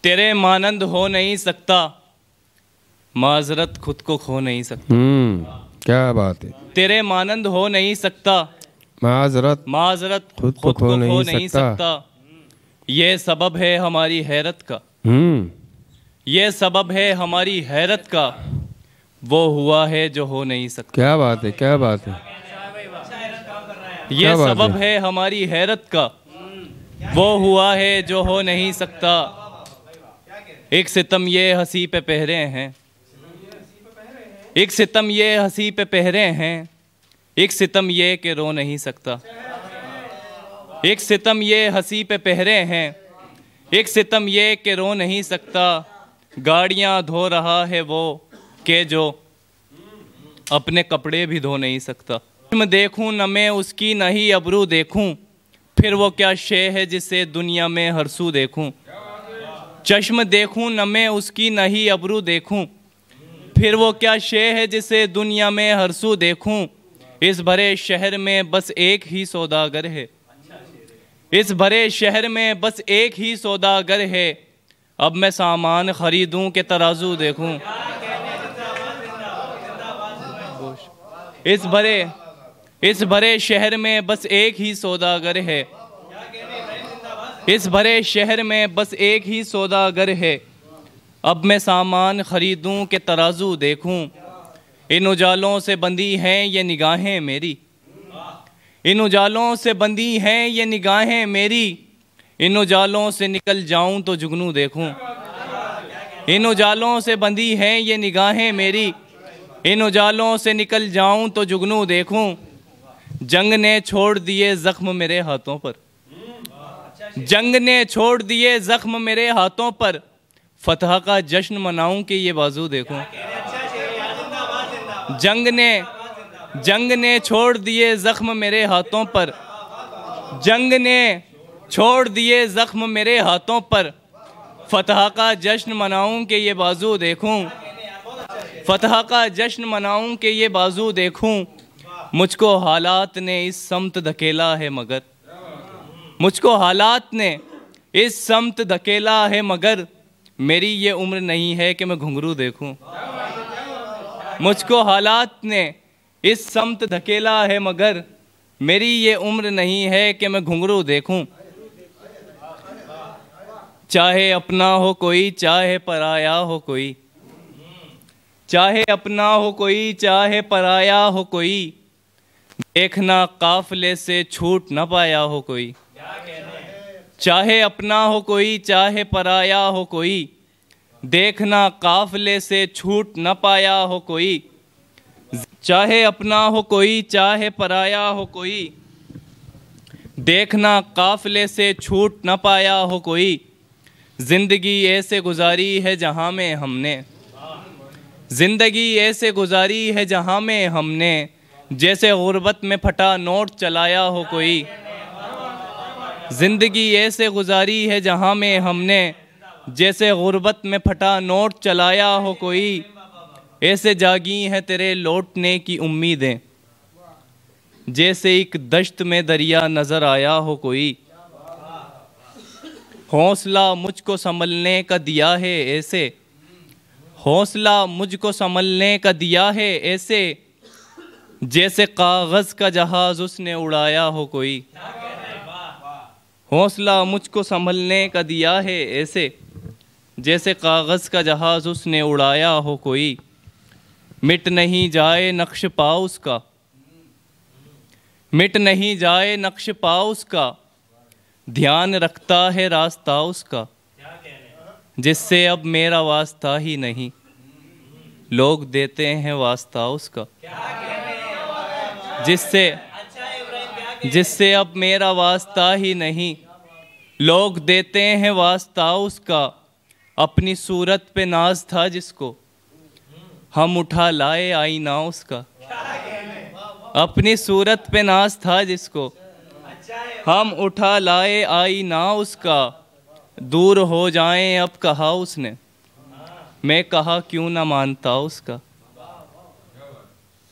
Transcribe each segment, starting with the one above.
तेरे मानंद हो नहीं सकता, माजरत खुद को खो नहीं सकता। क्या बात है। तेरे मानंद हो नहीं सकता, माजरत खुद को खो नहीं नहीं सकता। ये सबब है हमारी हैरत का, ये सबब है हमारी हैरत का, वो हुआ है जो हो नहीं सकता। क्या बात है, क्या बात है। ये सबब है हमारी हैरत का, वो हुआ है जो हो नहीं सकता। एक सितम ये हंसी पे पहरे हैं, एक सितम ये हंसी पे पहरे हैं, एक सितम ये कि रो नहीं सकता। एक सितम ये हंसी पे पहरे हैं, एक सितम ये कि रो नहीं सकता। गाड़ियाँ धो रहा है वो के जो अपने कपड़े भी धो नहीं सकता। मैं देखूं न मैं उसकी न ही अबरू देखूं, फिर वो क्या शे है जिसे दुनिया में हर सू देखूं। चश्म देखूं न मैं उसकी न ही अबरू देखूं, फिर वो क्या शे है जिसे दुनिया में हर सू देखूं। इस भरे शहर में बस एक ही सौदागर है, इस भरे शहर में बस एक ही सौदागर है। अब मैं सामान खरीदूं के तराजू देखूं। इस भरे शहर में बस एक ही सौदागर है, इस भरे शहर में बस एक ही सौदागर है। अब मैं सामान खरीदूं के तराजू देखूं। इन उजालों से बंधी हैं ये निगाहें मेरी, इन उजालों से बंधी हैं ये निगाहें मेरी। इन उजालों से निकल जाऊं तो जुगनू देखूं। इन उजालों से बंधी हैं ये निगाहें मेरी, इन उजालों से निकल जाऊं तो जुगनू देखूं। जंग ने छोड़ दिए जख्म मेरे हाथों पर, जंग ने छोड़ दिए जख्म मेरे हाथों पर। फतह का जश्न मनाऊं कि ये बाजू देखूं। जंग ने छोड़ दिए जख्म मेरे हाथों पर, जंग ने छोड़ दिए जख्म मेरे हाथों पर। फतह का जश्न मनाऊं कि ये बाजू देखूं, फतह का जश्न मनाऊं कि ये बाजू देखूं। मुझको हालात ने इस समत धकेला है मगर, मुझको हालात ने इस समत धकेला है मगर। मेरी ये उम्र नहीं है कि मैं घुंघरू देखूं। मुझको हालात ने इस समत धकेला है मगर, मेरी ये उम्र नहीं है कि मैं घुंघरू देखूं। चाहे अपना हो कोई चाहे पराया हो कोई, चाहे अपना हो कोई चाहे पराया हो कोई। देखना काफले से छूट न पाया हो कोई। चाहे अपना हो कोई चाहे पराया हो कोई, देखना काफले से छूट न पाया हो कोई। चाहे अपना हो कोई चाहे पराया हो कोई, देखना काफले से छूट न पाया हो कोई। जिंदगी ऐसे गुजारी है जहाँ में हमने, जिंदगी ऐसे गुजारी है जहाँ में हमने। जैसे गुर्बत में फटा नोट चलाया हो कोई। जिंदगी ऐसे गुजारी है जहाँ में हमने, जैसे गुर्बत में फटा नोट चलाया हो कोई। ऐसे जागी हैं तेरे लौटने की उम्मीदें, जैसे एक दश्त में दरिया नजर आया हो कोई। हौसला मुझको संभलने का दिया है ऐसे, हौसला मुझको संभलने का दिया है ऐसे। जैसे कागज का जहाज उसने उड़ाया हो कोई। हौसला मुझको संभलने का दिया है ऐसे, जैसे कागज का जहाज उसने उड़ाया हो कोई। मिट नहीं जाए नक्श पाओ उसका, मिट नहीं जाए नक्श पाओ उसका। ध्यान रखता है रास्ता उसका, जिससे अब मेरा वास्ता ही नहीं, लोग देते हैं वास्ता उसका। जिससे अब मेरा वास्ता ही नहीं, लोग देते हैं वास्ता उसका। अपनी सूरत पे नाज था जिसको, हम उठा लाए आईना उसका। अपनी सूरत पे नाज था जिसको, हम उठा लाए आईना उसका। दूर हो जाएं अब कहा उसने, मैं कहा क्यों ना मानता उसका।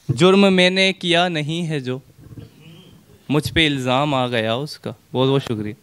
जुर्म मैंने किया नहीं है जो, मुझ पे इल्ज़ाम आ गया उसका। बहुत बहुत शुक्रिया।